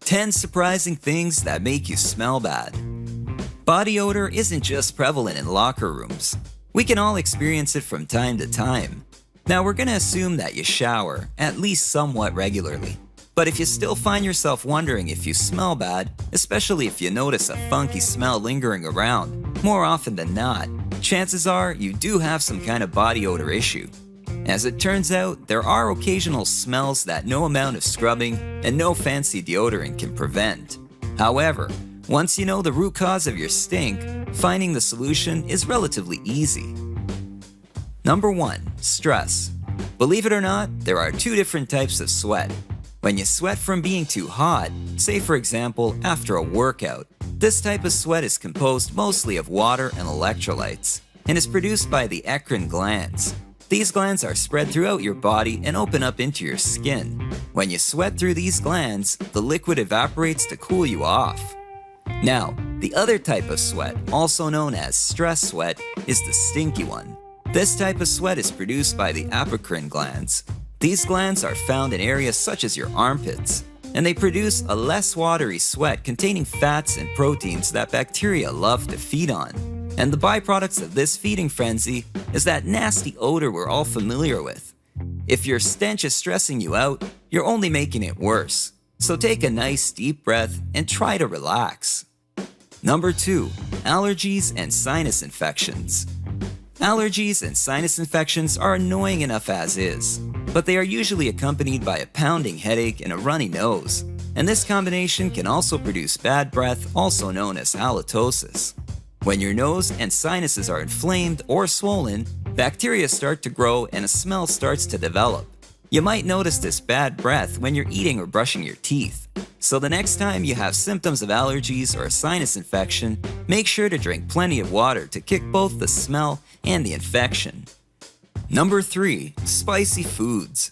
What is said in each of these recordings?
10 surprising things that make you smell bad. Body odor isn't just prevalent in locker rooms. We can all experience it from time to time. Now we're gonna assume that you shower, at least somewhat regularly. But if you still find yourself wondering if you smell bad, especially if you notice a funky smell lingering around, more often than not, chances are you do have some kind of body odor issue. As it turns out, there are occasional smells that no amount of scrubbing and no fancy deodorant can prevent. However, once you know the root cause of your stink, finding the solution is relatively easy. Number 1. Stress. Believe it or not, there are 2 different types of sweat. When you sweat from being too hot, say for example after a workout, this type of sweat is composed mostly of water and electrolytes, and is produced by the eccrine glands. These glands are spread throughout your body and open up into your skin. When you sweat through these glands, the liquid evaporates to cool you off. Now, the other type of sweat, also known as stress sweat, is the stinky one. This type of sweat is produced by the apocrine glands. These glands are found in areas such as your armpits, and they produce a less watery sweat containing fats and proteins that bacteria love to feed on. And the byproducts of this feeding frenzy is that nasty odor we're all familiar with. If your stench is stressing you out, you're only making it worse. So take a nice deep breath and try to relax. Number 2. Allergies and sinus infections. Allergies and sinus infections are annoying enough as is, but they are usually accompanied by a pounding headache and a runny nose. And this combination can also produce bad breath, also known as halitosis. When your nose and sinuses are inflamed or swollen, bacteria start to grow and a smell starts to develop. You might notice this bad breath when you're eating or brushing your teeth. So the next time you have symptoms of allergies or a sinus infection, make sure to drink plenty of water to kick both the smell and the infection. Number 3. Spicy foods.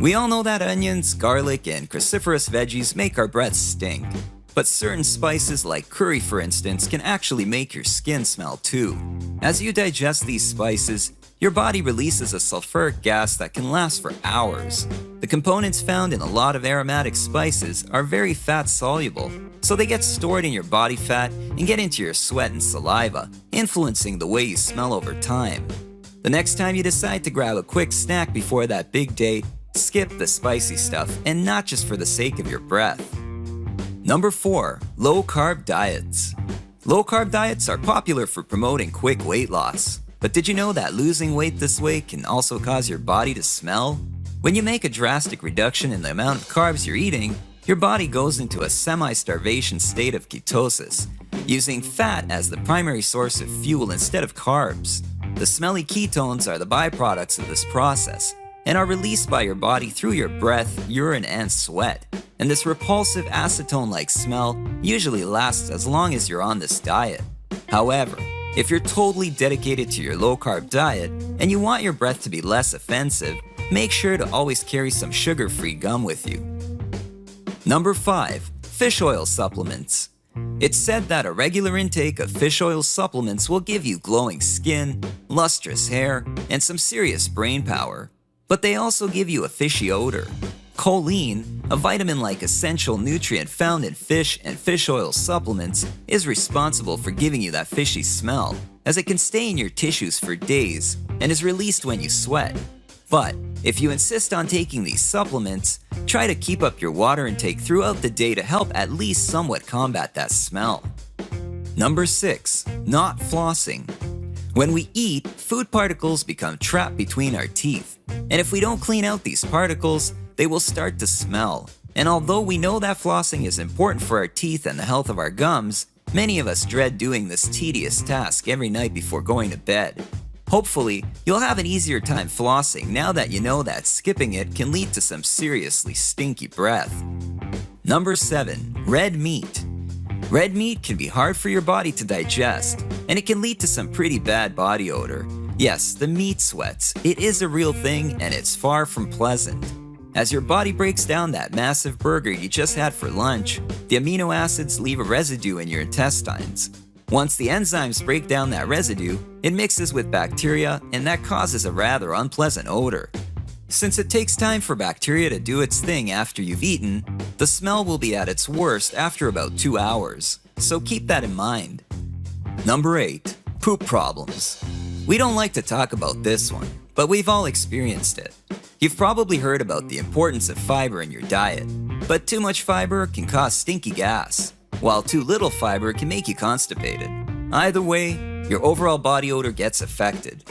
We all know that onions, garlic, and cruciferous veggies make our breath stink. But certain spices like curry for instance can actually make your skin smell too. As you digest these spices, your body releases a sulfuric gas that can last for hours. The components found in a lot of aromatic spices are very fat soluble, so they get stored in your body fat and get into your sweat and saliva, influencing the way you smell over time. The next time you decide to grab a quick snack before that big day, skip the spicy stuff, and not just for the sake of your breath. Number 4. Low-carb diets. Low-carb diets are popular for promoting quick weight loss. But did you know that losing weight this way can also cause your body to smell? When you make a drastic reduction in the amount of carbs you're eating, your body goes into a semi-starvation state of ketosis, using fat as the primary source of fuel instead of carbs. The smelly ketones are the byproducts of this process, and are released by your body through your breath, urine, and sweat. And this repulsive acetone-like smell usually lasts as long as you're on this diet. However, if you're totally dedicated to your low-carb diet and you want your breath to be less offensive, make sure to always carry some sugar-free gum with you. Number 5. Fish oil supplements. It's said that a regular intake of fish oil supplements will give you glowing skin, lustrous hair, and some serious brain power. But they also give you a fishy odor. Choline, a vitamin-like essential nutrient found in fish and fish oil supplements, is responsible for giving you that fishy smell, as it can stay in your tissues for days and is released when you sweat. But if you insist on taking these supplements, try to keep up your water intake throughout the day to help at least somewhat combat that smell. Number 6. Not flossing. When we eat, food particles become trapped between our teeth, and if we don't clean out these particles, they will start to smell. And although we know that flossing is important for our teeth and the health of our gums, many of us dread doing this tedious task every night before going to bed. Hopefully, you'll have an easier time flossing now that you know that skipping it can lead to some seriously stinky breath. Number 7. Red meat. Red meat can be hard for your body to digest, and it can lead to some pretty bad body odor. Yes, the meat sweats. It is a real thing, and it's far from pleasant. As your body breaks down that massive burger you just had for lunch, the amino acids leave a residue in your intestines. Once the enzymes break down that residue, it mixes with bacteria, and that causes a rather unpleasant odor. Since it takes time for bacteria to do its thing after you've eaten, the smell will be at its worst after about 2 hours, so keep that in mind. Number 8. Poop problems. We don't like to talk about this one, but we've all experienced it. You've probably heard about the importance of fiber in your diet, but too much fiber can cause stinky gas, while too little fiber can make you constipated. Either way, your overall body odor gets affected.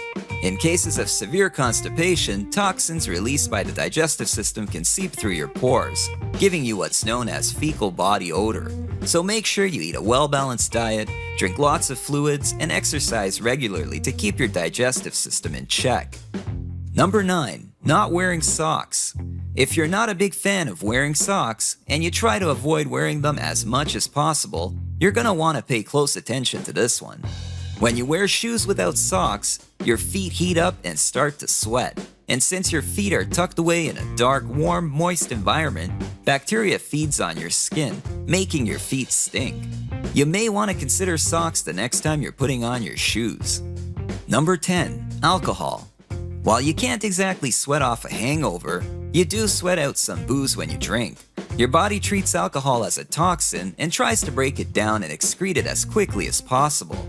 In cases of severe constipation, toxins released by the digestive system can seep through your pores, giving you what's known as fecal body odor. So make sure you eat a well-balanced diet, drink lots of fluids, and exercise regularly to keep your digestive system in check. Number 9. Not wearing socks. If you're not a big fan of wearing socks, and you try to avoid wearing them as much as possible, you're gonna want to pay close attention to this one. When you wear shoes without socks, your feet heat up and start to sweat. And since your feet are tucked away in a dark, warm, moist environment, bacteria feeds on your skin, making your feet stink. You may want to consider socks the next time you're putting on your shoes. Number 10. Alcohol. While you can't exactly sweat off a hangover, you do sweat out some booze when you drink. Your body treats alcohol as a toxin and tries to break it down and excrete it as quickly as possible.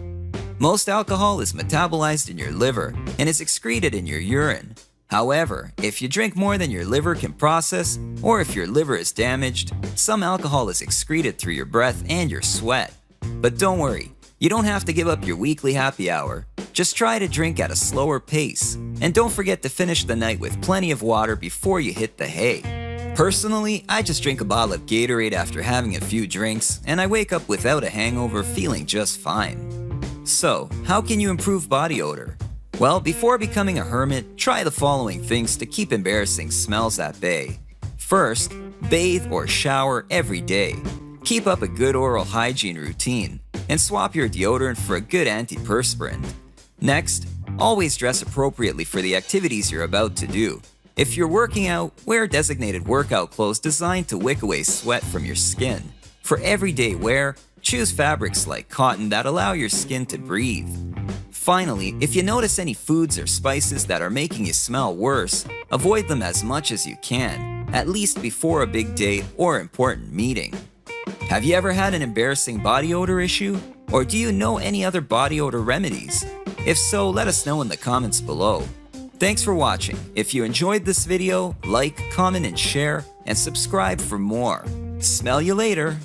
Most alcohol is metabolized in your liver and is excreted in your urine. However, if you drink more than your liver can process, or if your liver is damaged, some alcohol is excreted through your breath and your sweat. But don't worry, you don't have to give up your weekly happy hour. Just try to drink at a slower pace, and don't forget to finish the night with plenty of water before you hit the hay. Personally, I just drink a bottle of Gatorade after having a few drinks, and I wake up without a hangover feeling just fine. So, how can you improve body odor? Well, before becoming a hermit, try the following things to keep embarrassing smells at bay. First, bathe or shower every day. Keep up a good oral hygiene routine, and swap your deodorant for a good antiperspirant. Next, always dress appropriately for the activities you're about to do. If you're working out, wear designated workout clothes designed to wick away sweat from your skin. For everyday wear, choose fabrics like cotton that allow your skin to breathe. Finally, if you notice any foods or spices that are making you smell worse, avoid them as much as you can, at least before a big date or important meeting. Have you ever had an embarrassing body odor issue? Or do you know any other body odor remedies? If so, let us know in the comments below. Thanks for watching. If you enjoyed this video, like, comment, and share, and subscribe for more. Smell you later!